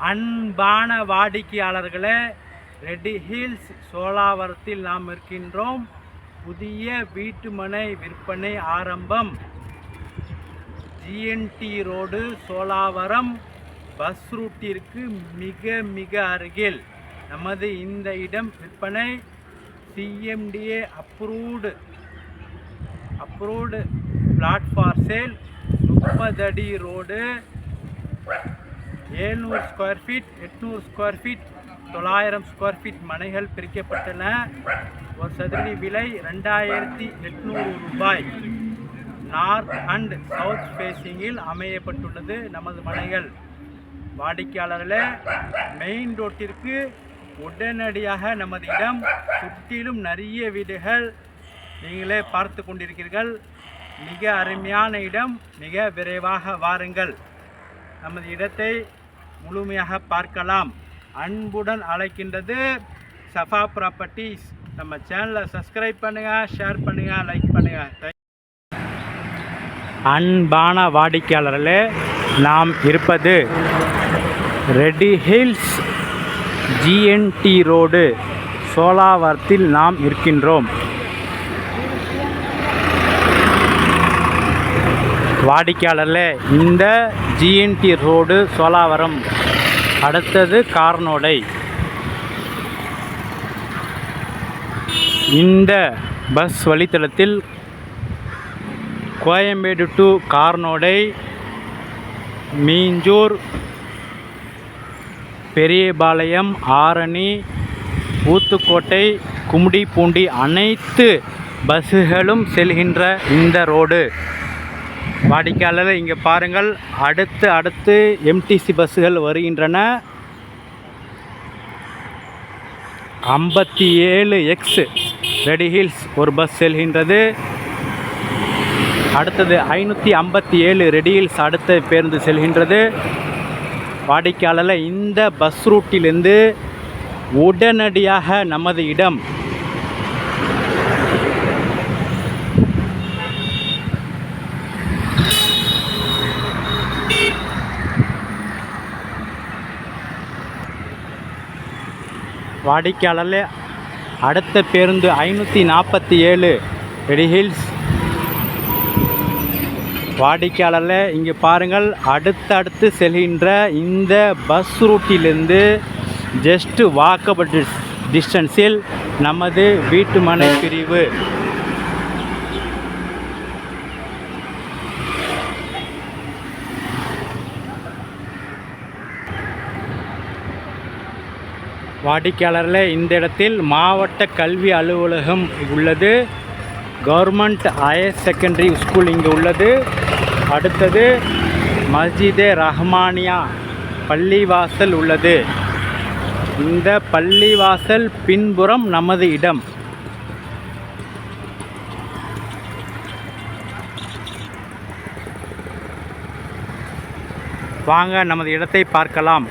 அன்பான வாடிக்கையாளர்களே, ரெட்டி ஹில்ஸ் சோலாவரத்தில் நாம் இருக்கின்றோம். புதிய வீட்டுமனை விற்பனை ஆரம்பம். ஜிஎன்டி ரோடு சோலாவரம் பஸ் ரூட்டிற்கு மிக அருகில் நமது இந்த இடம் விற்பனை. CMDA approved plot for sale. 30 அடி road, 700 square feet, 800 square feet, 900 square feet மனைகள் பிரிக்கப்பட்டன. ஒரு சதுரடி விலை 2800 ரூபாய். நார்த் அண்ட் சவுத் ஃபேஸிங்கில் அமையப்பட்டுள்ளது நமது மனைகள். வாடிக்கையாளர்களே, மெயின் ரோட்டிற்கு உடனடியாக நமது இடம். சுற்றிலும் நிறைய வீடுகள் நீங்களே பார்த்து கொண்டிருக்கிறீர்கள். மிக அருமையான இடம். மிக விரைவாக வாருங்கள், நமது இடத்தை முழுமையாக பார்க்கலாம். அன்புடன் அழைக்கின்றது சஃபா ப்ராப்பர்ட்டிஸ். நம்ம சேனலை சப்ஸ்கிரைப் பண்ணுங்கள், ஷேர் பண்ணுங்கள், லைக் பண்ணுங்கள். அன்பான வாடிக்கையாளர்களே, நாம் இருப்பது ரெட்டி ஹில்ஸ் ஜிஎன்டி ரோடு சோலாவரத்தில் நாம் இருக்கின்றோம். வாடிக்கையாளர்களே, இந்த ஜிஎன்டி ரோடு சோலாவரம், அடுத்தது கார்னோடை. இந்த பஸ் வழித்தடத்தில் கோயம்பேடு டு கார்னோடை, மீஞ்சூர், பெரியபாளையம், ஆரணி, ஊத்துக்கோட்டை, கும்மிடிப்பூண்டி அனைத்து பஸ்ஸுகளும் செல்கின்ற இந்த ரோடு. வாடிக்கையாளர் இங்கே பாருங்கள், அடுத்து எம்டிசி பஸ்ஸுகள் வருகின்றன. 57X ரெட்டி ஹில்ஸ் ஒரு பஸ் செல்கின்றது. அடுத்தது 557 ரெட்டி ஹில்ஸ் அடுத்த பேருந்து செல்கின்றது. வாடிக்கையாளர் இந்த பஸ் ரூட்டிலிருந்து உடனடியாக நமது இடம். வாடிக்கையாளர் அடுத்த பேருந்து 547 ரெட்டி ஹில்ஸ். வாடிக்கையாளர் இங்கே பாருங்கள், அடுத்தடுத்து செல்கின்ற இந்த பஸ் ரூட்டிலிருந்து ஜஸ்ட் வாக்கபிள் டிஸ்டன்ஸில் நமது வீட்டுமனை பிரிவு. வாடிக்கையாளர்களே, இந்த இடத்தில் மாவட்ட கல்வி அலுவலகம் உள்ளது. கவர்மெண்ட் ஹையர் செகண்டரி ஸ்கூல் இங்கே உள்ளது. அடுத்தது மஸ்ஜிதே ரஹ்மானியா பள்ளிவாசல் உள்ளது. இந்த பள்ளிவாசல் பின்புறம் நமது இடம். வாங்க நமது இடத்தை பார்க்கலாம்.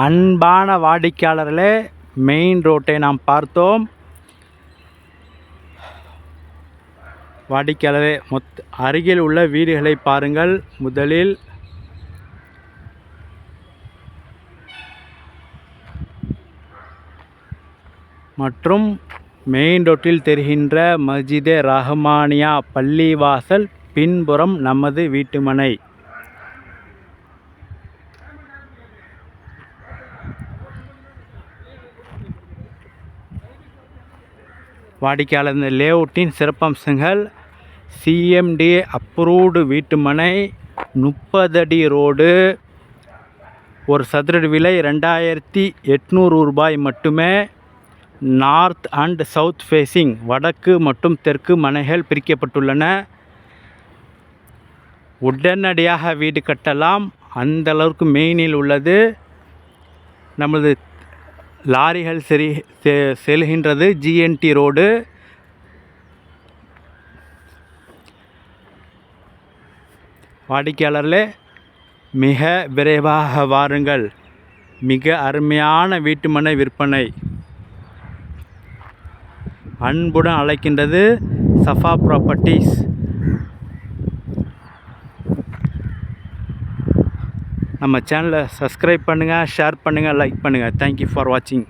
அன்பான வாடிக்கையாளர்களே, மெயின் ரோட்டை நாம் பார்த்தோம். வாடிக்கையாளரே, அருகில் உள்ள வீடுகளை பாருங்கள். முதலில் மற்றும் மெயின் ரோட்டில் தெரிகின்ற மஸ்ஜிதே ரஹ்மானியா பள்ளிவாசல் பின்புறம் நமது வீட்டுமனை. வாடிக்கையாளர், இந்த லேஅவுட்டின் சிறப்பம்சங்கள்: சிஎம்டிஏ அப்ரூவ்டு வீட்டுமனை, 30 அடி ரோடு, ஒரு சதுரடி விலை 2800 ரூபாய் மட்டுமே. நார்த் அண்ட் சவுத் ஃபேஸிங், வடக்கு மற்றும் தெற்கு மனைகள் பிரிக்கப்பட்டுள்ளன. உடனடியாக வீடு கட்டலாம், அந்த அளவுக்கு மெயினில் உள்ளது. நமது லாரிகள் செல்கின்றது ஜிஎன்டி ரோடு. வாடிக்கையாளர்களே, மிக விரைவாக வாருங்கள். மிக அருமையான வீட்டுமனை விற்பனை. அன்புடன் அழைக்கின்றது சஃபா ப்ராப்பர்ட்டிஸ். நம்ம சேனலை சப்ஸ்கிரைப் பண்ணுங்கள், ஷேர் பண்ணுங்கள், லைக் பண்ணுங்கள். தேங்க்யூ ஃபார் வாட்சிங்.